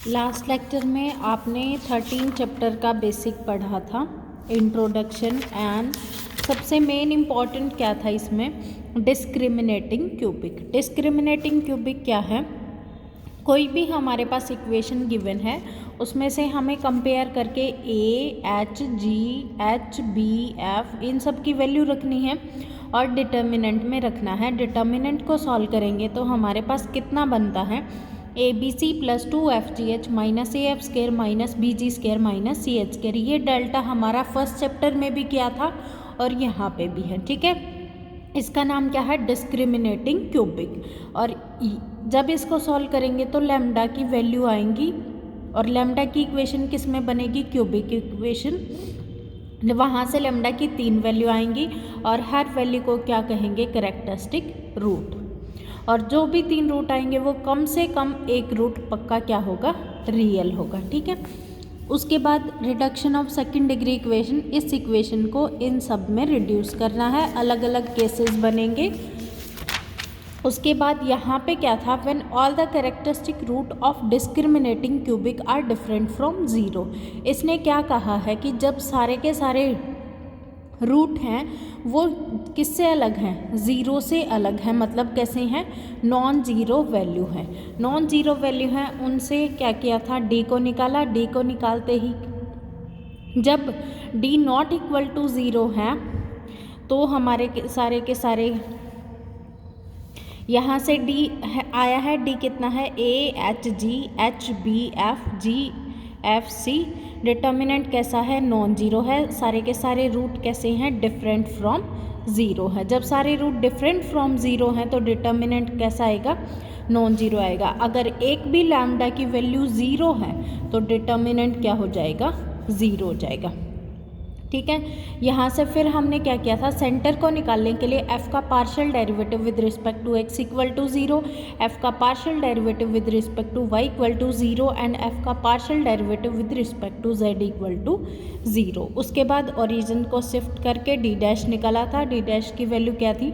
Last lecture में आपने 13 chapter का बेसिक पढ़ा था, इंट्रोडक्शन एंड सबसे मेन इम्पॉर्टेंट क्या था इसमें, डिस्क्रिमिनेटिंग क्यूबिक। डिस्क्रिमिनेटिंग क्यूबिक क्या है, कोई भी हमारे पास इक्वेशन गिवन है उसमें से हमें कंपेयर करके ए, h, g, h, b, F इन सब की वैल्यू रखनी है और डिटर्मिनेंट में रखना है। डिटर्मिनेंट को सॉल्व करेंगे तो हमारे पास कितना बनता है, a b c plus 2FGH minus a f square minus b g square minus c h square. ये डेल्टा हमारा फर्स्ट चैप्टर में भी किया था और यहाँ पे भी है, ठीक है। इसका नाम क्या है, डिस्क्रिमिनेटिंग क्यूबिक। और जब इसको सॉल्व करेंगे तो लैम्डा की वैल्यू आएंगी और लैम्डा की इक्वेशन किस में बनेगी, क्यूबिक इक्वेशन। वहाँ से लैम्डा की 3 वैल्यू आएंगी और हर वैल्यू को क्या कहेंगे, कैरेक्टरिस्टिक रूट। और जो भी 3 रूट आएंगे वो कम से कम एक रूट पक्का क्या होगा, रियल होगा, ठीक है। उसके बाद reduction of second degree equation, इस इक्वेशन को इन सब में रिड्यूस करना है, अलग अलग केसेस बनेंगे। उसके बाद यहाँ पे क्या था, when all the characteristic root of discriminating cubic are different from zero. इसने क्या कहा है कि जब सारे के सारे रूट हैं वो किससे अलग हैं, ज़ीरो से अलग हैं। मतलब कैसे हैं, नॉन ज़ीरो वैल्यू है। नॉन ज़ीरो वैल्यू है उनसे क्या किया था, डी को निकाला। डी को निकालते ही जब D not equal to zero है तो हमारे के सारे यहाँ से डी आया है। डी कितना है, a h g h b f g F c. Determinant कैसा है, नॉन ज़ीरो है। सारे के सारे रूट कैसे हैं, डिफरेंट फ्रॉम ज़ीरो है। जब सारे रूट डिफरेंट फ्रॉम ज़ीरो हैं तो डिटर्मिनेंट कैसा आएगा, नॉन ज़ीरो आएगा। अगर एक भी लैम्डा की वैल्यू ज़ीरो है तो डिटर्मिनेंट क्या हो जाएगा, ज़ीरो हो जाएगा, ठीक है। यहाँ से फिर हमने क्या किया था, सेंटर को निकालने के लिए f का partial derivative with respect to x equal to zero, f का partial derivative with respect to y equal to zero and f का partial derivative with respect to z equal to zero. उसके बाद origin को shift करके d dash निकाला था। d dash की value क्या थी,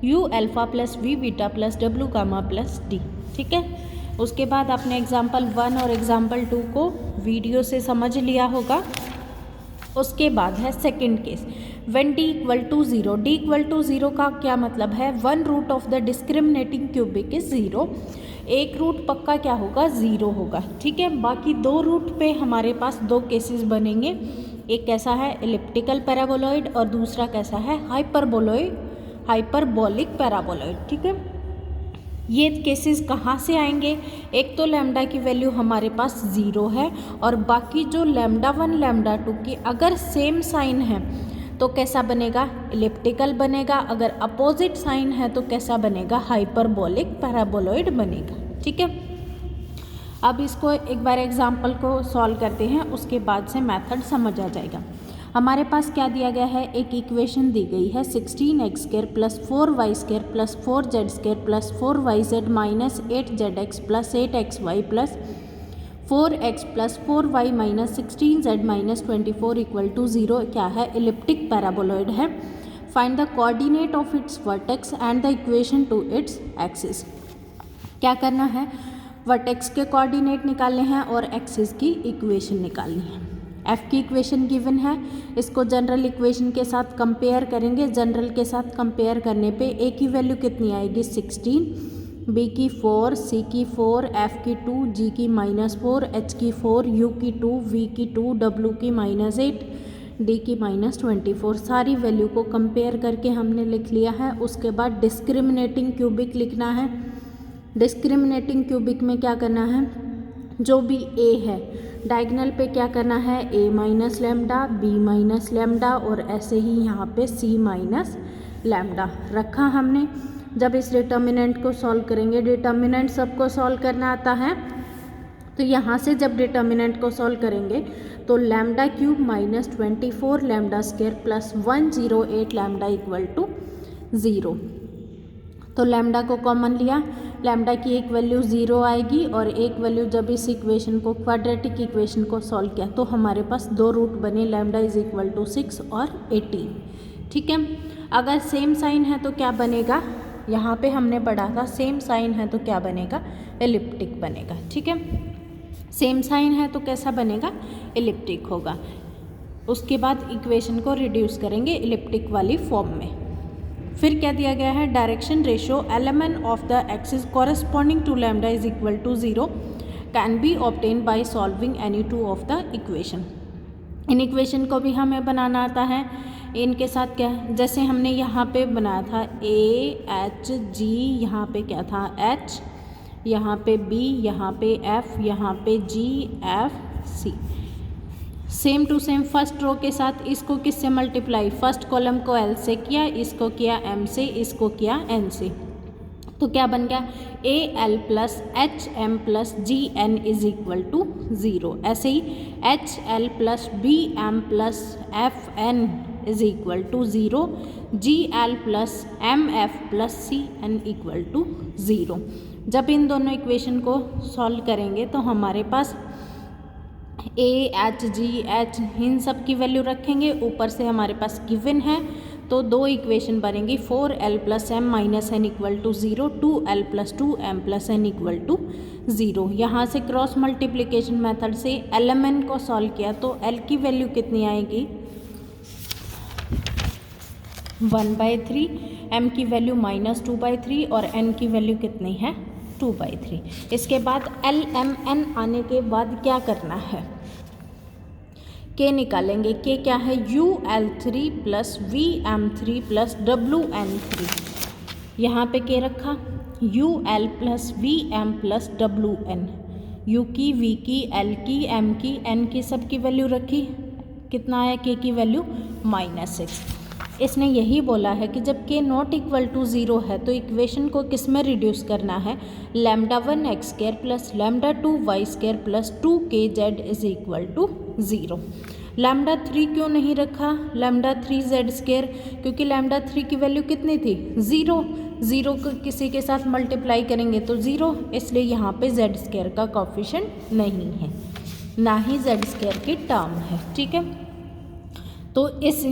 u alpha plus v beta plus w gamma plus d, ठीक है। उसके बाद आपने एग्जाम्पल 1 और एग्जाम्पल 2 को वीडियो से समझ लिया होगा। उसके बाद है second case, when D equal to zero. D equal to zero का क्या मतलब है, one root of the discriminating cubic is zero. एक रूट पक्का क्या होगा, ज़ीरो होगा, ठीक है। बाकी 2 रूट पे हमारे पास 2 केसेस बनेंगे। एक कैसा है, एलिप्टिकल पैराबोलॉइड और दूसरा कैसा है, हाइपरबोलिक पैराबोलॉइड, ठीक है। ये केसेस कहाँ से आएंगे, एक तो लैम्डा की वैल्यू हमारे पास ज़ीरो है और बाकी जो लैम्डा 1 लैम्डा 2 की अगर सेम साइन है तो कैसा बनेगा, एलिप्टिकल बनेगा। अगर अपोजिट साइन है तो कैसा बनेगा, हाइपरबोलिक पैराबोलॉइड बनेगा, ठीक है। अब इसको एक बार एग्जाम्पल को सॉल्व करते हैं, उसके बाद से मेथड समझ आ जाएगा। हमारे पास क्या दिया गया है, एक इक्वेशन दी गई है 16x square plus 4y square plus 4z square plus 4yz minus 8zx plus 8xy plus 4x plus 4y minus 16z minus 24 equal to zero. क्या है, एलिप्टिक पैराबोलॉइड है। Find the coordinate of its vertex and the equation to its axis. क्या करना है, vertex के coordinate निकालने हैं और एक्सिस की इक्वेशन निकालनी है। f की इक्वेशन गिवन है, इसको जनरल इक्वेशन के साथ कंपेयर करेंगे। जनरल के साथ कंपेयर करने पे a की वैल्यू कितनी आएगी, 16, b की 4, c की 4, f की 2, g की -4, h की 4, u की 2, v की 2, w की -8, d की -24। सारी वैल्यू को कंपेयर करके हमने लिख लिया है। उसके बाद डिस्क्रिमिनेटिंग क्यूबिक लिखना है। डिस्क्रिमिनेटिंग क्यूबिक में क्या करना है, जो भी a है डायगोनल पे क्या करना है, a minus lambda, b minus lambda और ऐसे ही यहाँ पे c माइनस लैम्डा रखा हमने। जब इस डिटर्मिनेंट को सॉल्व करेंगे, डिटर्मिनेंट सबको सॉल्व करना आता है, तो यहाँ से जब डिटर्मिनेंट को सॉल्व करेंगे तो lambda cube minus 24 lambda square plus 108 lambda equal to zero. तो लैम्डा को कॉमन लिया, लैम्डा की एक वैल्यू ज़ीरो आएगी और एक वैल्यू, जब इस इक्वेशन को क्वाड्रेटिक इक्वेशन को सॉल्व किया तो हमारे पास 2 रूट बने, लैम्डा इज इक्वल टू 6 और 18, ठीक है। अगर सेम साइन है तो क्या बनेगा, यहाँ पे हमने पढ़ा था सेम साइन है तो क्या बनेगा, एलिप्टिक बनेगा, ठीक है। सेम साइन है तो कैसा बनेगा, इलिप्टिक होगा। उसके बाद इक्वेशन को रिड्यूस करेंगे इलिप्टिक वाली फॉर्म में। फिर क्या दिया गया है, direction ratio lmn of the axis corresponding to lambda is equal to 0 can be obtain by solving any two of the equation. इन इक्वेशन को भी हमें बनाना आता है। इनके साथ क्या है, जैसे हमने यहाँ पे बनाया था ए एच जी, यहाँ पे क्या था एच, यहाँ पे बी, यहाँ पे एफ, यहाँ पे G F C. Same to same first row के साथ इसको किससे मल्टीप्लाई, फर्स्ट कॉलम को एल से किया, इसको किया एम से, इसको किया एन से, तो क्या बन गया A L plus H M plus G N is equal to 0। ऐसे ही H L plus B M plus F N is equal to 0, G L plus M F plus C N equal to 0। जब इन दोनों equation को solve करेंगे तो हमारे पास ए h g H in सब की वैल्यू रखेंगे, ऊपर से हमारे पास गिवन है तो दो इक्वेशन बनेंगी 4l plus m minus n equal to 0, 2l plus 2m plus n equal to 0। यहाँ से क्रॉस मल्टीप्लिकेशन मेथड से lmn को सॉल्व किया तो l की वैल्यू कितनी आएगी 1/3, m की वैल्यू -2/3 और n की वैल्यू कितनी है 2/3। इसके बाद lmn आने के बाद क्या करना है, k निकालेंगे। k क्या है UL3 plus VM3 plus WN3। यहाँ पे k रखा UL plus VM plus WN, U की V की L की M की N की सब की वैल्यू रखी, कितना आया k की वैल्यू -6। इसने यही बोला है कि जब k नॉट इक्वल टू 0 है तो इक्वेशन को किस में रिड्यूस करना है, λ1 x square plus λ2 y square plus 2kz is equal to 0। λ3 क्यों नहीं रखा, λ3 z स्क्वायर, क्योंकि λ3 की वैल्यू कितनी थी 0 को किसी के साथ मल्टीप्लाई करेंगे तो 0, इसलिए यहाँ पे z स्क्वायर का कोफिशिएंट नहीं है, ना ही z स्क्वायर की टर्म है। ठीक है, तो इस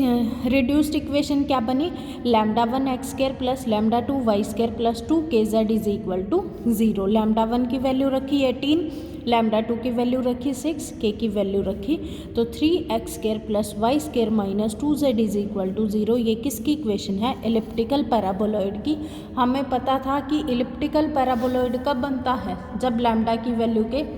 रिड्यूस्ड इक्वेशन क्या बनी, λ1 x square plus λ2 y square plus 2kz is equal to 0। λ1 की वैल्यू रखी 18, λ2 की वैल्यू रखी 6, k की वैल्यू रखी तो 3x square plus y square minus 2z is equal to 0। ये किसकी इक्वेशन है, एलिप्टिकल पैराबोलॉइड की। हमें पता था कि एलिप्टिकल पैराबोलॉइड कब बनता है, जब लैम्डा की वैल्यू के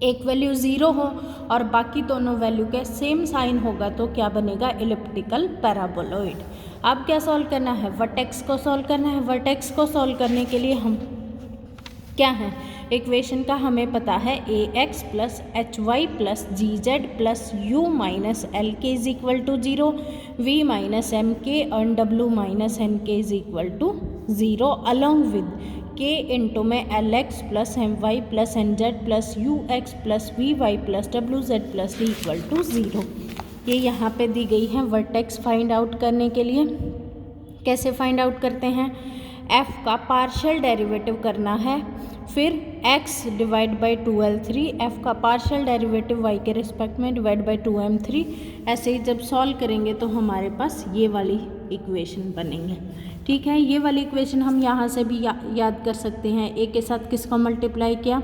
एक वैल्यू 0 हो और बाकी दोनों वैल्यू के सेम साइन होगा तो क्या बनेगा, एलिप्टिकल पैराबोलॉइड। अब क्या सॉल्व करना है, वर्टेक्स को सॉल्व करना है। वर्टेक्स को सॉल्व करने के लिए हम क्या है, इक्वेशन का हमें पता है ax plus hy plus gz plus u minus L K is equal to 0, v minus M K और w minus N K is equal to 0 along with k into में lx plus my plus nz plus ux plus vy plus wz plus v equal to 0। ये यहाँ पे दी गई है vertex find out करने के लिए। कैसे फाइंड आउट करते हैं, f का पार्शियल डेरिवेटिव करना है, फिर x divide by 2l3, f का पार्शियल डेरिवेटिव y के रिस्पेक्ट में डिवाइड बाई 2m3। ऐसे ही जब सॉल्व करेंगे तो हमारे पास ये वाली इक्वेशन बनेंगे। ठीक है, ये वाली इक्वेशन हम यहाँ से भी याद कर सकते हैं। a के साथ किसको मल्टीप्लाई किया,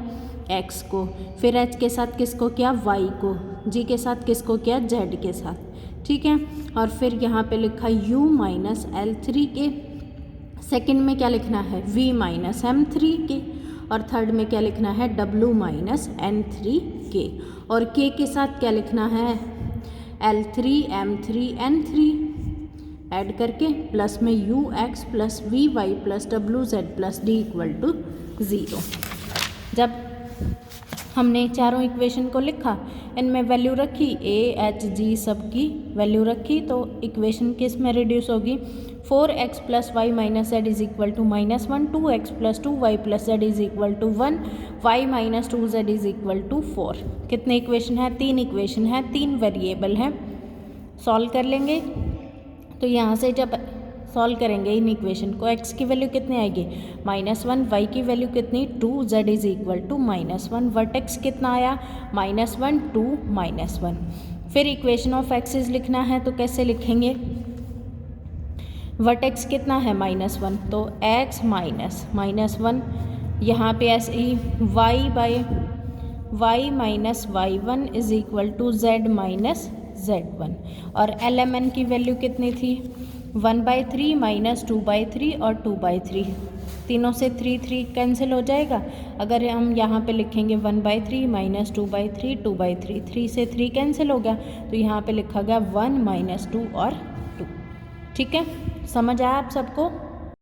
x को, फिर h के साथ किसको किया, y को, g के साथ किसको किया, z के साथ। ठीक है, और फिर यहाँ पे लिखा u माइनस L3 के, सेकंड में क्या लिखना है v माइनस M3 के, और थर्ड में क्या लिखना है w माइनस N3 के, और k के साथ क्या लिखना है L3 M3 N3 ऐड करके प्लस में ux plus vy plus wz plus d equal to 0। जब हमने चारों इक्वेशन को लिखा, इनमें वैल्यू रखी a h g सब की वैल्यू रखी, तो इक्वेशन किस में रिड्यूस होगी, 4x plus y minus z is equal to -1, 2x plus 2y plus z is equal to 1, y minus 2z is equal to 4। कितने इक्वेशन है, 3 इक्वेशन है, 3 वेरिएबल हैं। सॉल्व कर लेंगे तो यहाँ से जब सॉल्व करेंगे इन इक्वेशन को, x की वैल्यू कितनी आएगी -1, y की वैल्यू कितनी 2, z is equal to -1, vertex कितना आया -1 2 -1। फिर इक्वेशन ऑफ एक्सिस लिखना है तो कैसे लिखेंगे, वर्टेक्स कितना है -1, तो x माइनस -1, यहाँ पे ऐसे ही y by y minus y1 is equal to z minus z1। और lmn की वैल्यू कितनी थी 1/3 माइनस 2/3 और 2/3, तीनों से 3 कैंसिल हो जाएगा। अगर हम यहाँ पे लिखेंगे 1/3 माइनस 2/3 2/3, 3 से 3 कैंसिल हो गया, तो यहाँ पे लिखा गया 1 माइनस 2 और 2। ठीक है, समझ आया आप सबको।